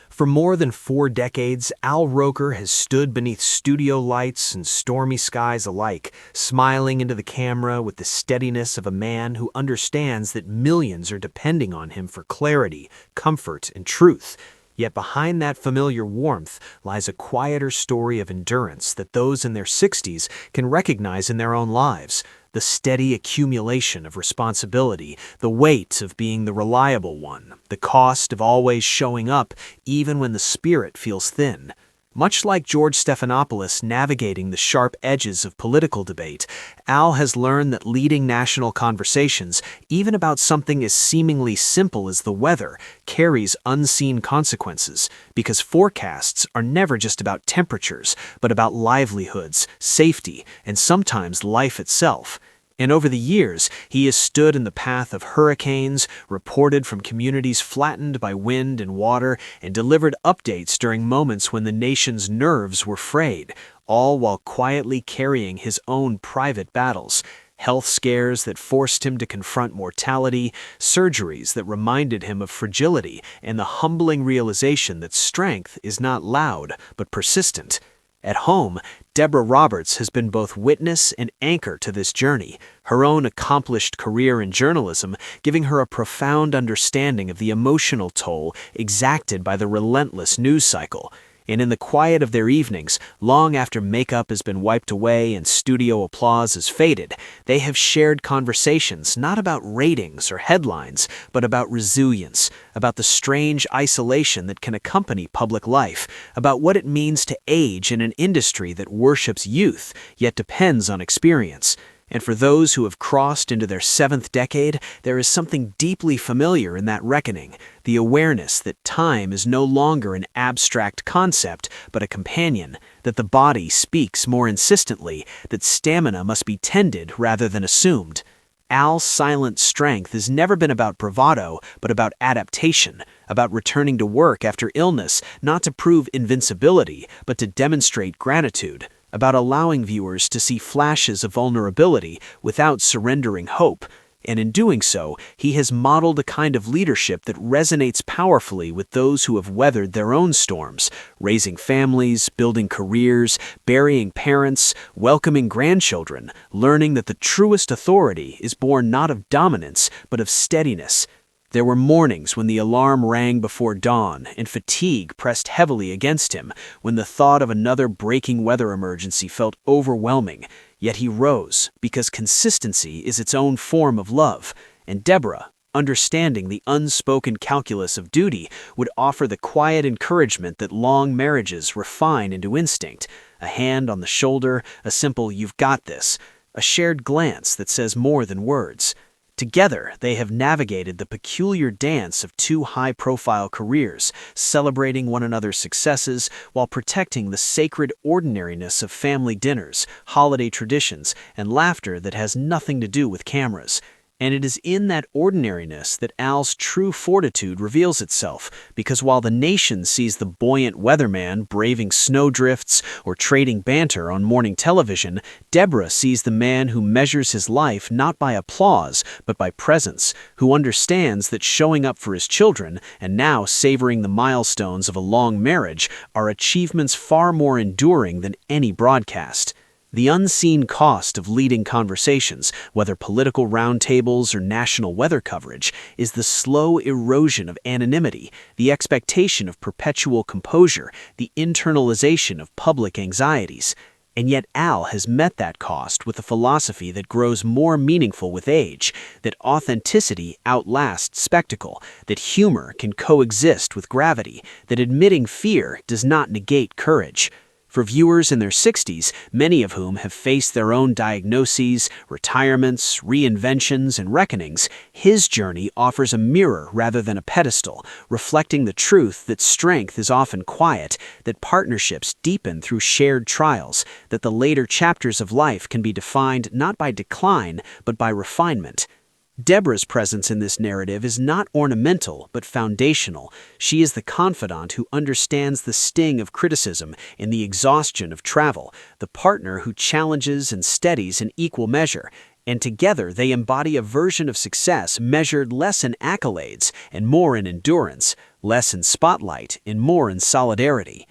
For more than 4 decades, Al Roker has stood beneath studio lights and stormy skies alike, smiling into the camera with the steadiness of a man who understands that millions are depending on him for clarity, comfort, and truth. Yet behind that familiar warmth lies a quieter story of endurance that those in their 60s can recognize in their own lives. The steady accumulation of responsibility, the weight of being the reliable one, the cost of always showing up even when the spirit feels thin. Much like George Stephanopoulos navigating the sharp edges of political debate, Al has learned that leading national conversations, even about something as seemingly simple as the weather, carries unseen consequences, because forecasts are never just about temperatures, but about livelihoods, safety, and sometimes life itself. And over the years, he has stood in the path of hurricanes, reported from communities flattened by wind and water, and delivered updates during moments when the nation's nerves were frayed, all while quietly carrying his own private battles. Health scares that forced him to confront mortality, surgeries that reminded him of fragility, and the humbling realization that strength is not loud, but persistent. At home, Deborah Roberts has been both witness and anchor to this journey, her own accomplished career in journalism giving her a profound understanding of the emotional toll exacted by the relentless news cycle. And in the quiet of their evenings, long after makeup has been wiped away and studio applause has faded, they have shared conversations not about ratings or headlines, but about resilience, about the strange isolation that can accompany public life, about what it means to age in an industry that worships youth, yet depends on experience. And for those who have crossed into their 7th decade, there is something deeply familiar in that reckoning, the awareness that time is no longer an abstract concept, but a companion, that the body speaks more insistently, that stamina must be tended rather than assumed. Al's silent strength has never been about bravado, but about adaptation, about returning to work after illness, not to prove invincibility, but to demonstrate gratitude, about allowing viewers to see flashes of vulnerability without surrendering hope. And in doing so, he has modeled a kind of leadership that resonates powerfully with those who have weathered their own storms, raising families, building careers, burying parents, welcoming grandchildren, learning that the truest authority is born not of dominance, but of steadiness. There were mornings when the alarm rang before dawn and fatigue pressed heavily against him, when the thought of another breaking weather emergency felt overwhelming. Yet he rose, because consistency is its own form of love, and Deborah, understanding the unspoken calculus of duty, would offer the quiet encouragement that long marriages refine into instinct, a hand on the shoulder, a simple "you've got this," a shared glance that says more than words. Together, they have navigated the peculiar dance of 2 high-profile careers, celebrating one another's successes while protecting the sacred ordinariness of family dinners, holiday traditions, and laughter that has nothing to do with cameras. And it is in that ordinariness that Al's true fortitude reveals itself, because while the nation sees the buoyant weatherman braving snowdrifts or trading banter on morning television, Deborah sees the man who measures his life not by applause, but by presence, who understands that showing up for his children, and now savoring the milestones of a long marriage, are achievements far more enduring than any broadcast. The unseen cost of leading conversations, whether political roundtables or national weather coverage, is the slow erosion of anonymity, the expectation of perpetual composure, the internalization of public anxieties. And yet Al has met that cost with a philosophy that grows more meaningful with age, that authenticity outlasts spectacle, that humor can coexist with gravity, that admitting fear does not negate courage. For viewers in their 60s, many of whom have faced their own diagnoses, retirements, reinventions, and reckonings, his journey offers a mirror rather than a pedestal, reflecting the truth that strength is often quiet, that partnerships deepen through shared trials, that the later chapters of life can be defined not by decline, but by refinement. Deborah's presence in this narrative is not ornamental, but foundational. She is the confidant who understands the sting of criticism and the exhaustion of travel, the partner who challenges and steadies in equal measure, and together they embody a version of success measured less in accolades and more in endurance, less in spotlight and more in solidarity.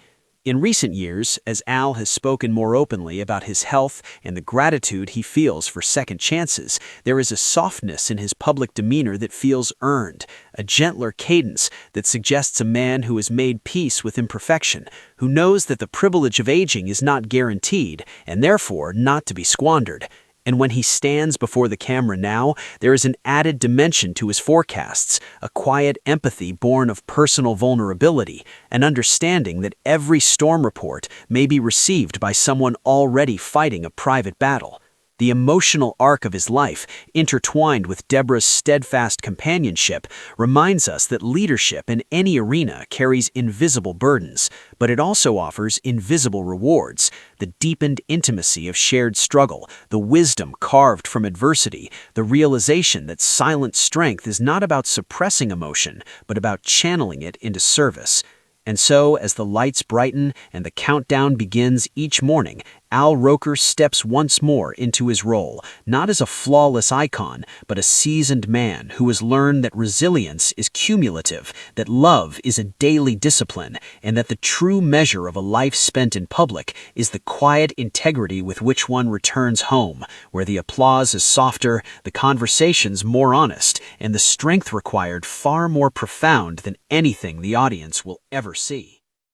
In recent years, as Al has spoken more openly about his health and the gratitude he feels for second chances, there is a softness in his public demeanor that feels earned, a gentler cadence that suggests a man who has made peace with imperfection, who knows that the privilege of aging is not guaranteed and therefore not to be squandered. And when he stands before the camera now, there is an added dimension to his forecasts, a quiet empathy born of personal vulnerability, an understanding that every storm report may be received by someone already fighting a private battle. The emotional arc of his life, intertwined with Deborah's steadfast companionship, reminds us that leadership in any arena carries invisible burdens, but it also offers invisible rewards: the deepened intimacy of shared struggle, the wisdom carved from adversity, the realization that silent strength is not about suppressing emotion, but about channeling it into service. And so, as the lights brighten and the countdown begins each morning, Al Roker steps once more into his role, not as a flawless icon, but a seasoned man who has learned that resilience is cumulative, that love is a daily discipline, and that the true measure of a life spent in public is the quiet integrity with which one returns home, where the applause is softer, the conversations more honest, and the strength required far more profound than anything the audience will ever see.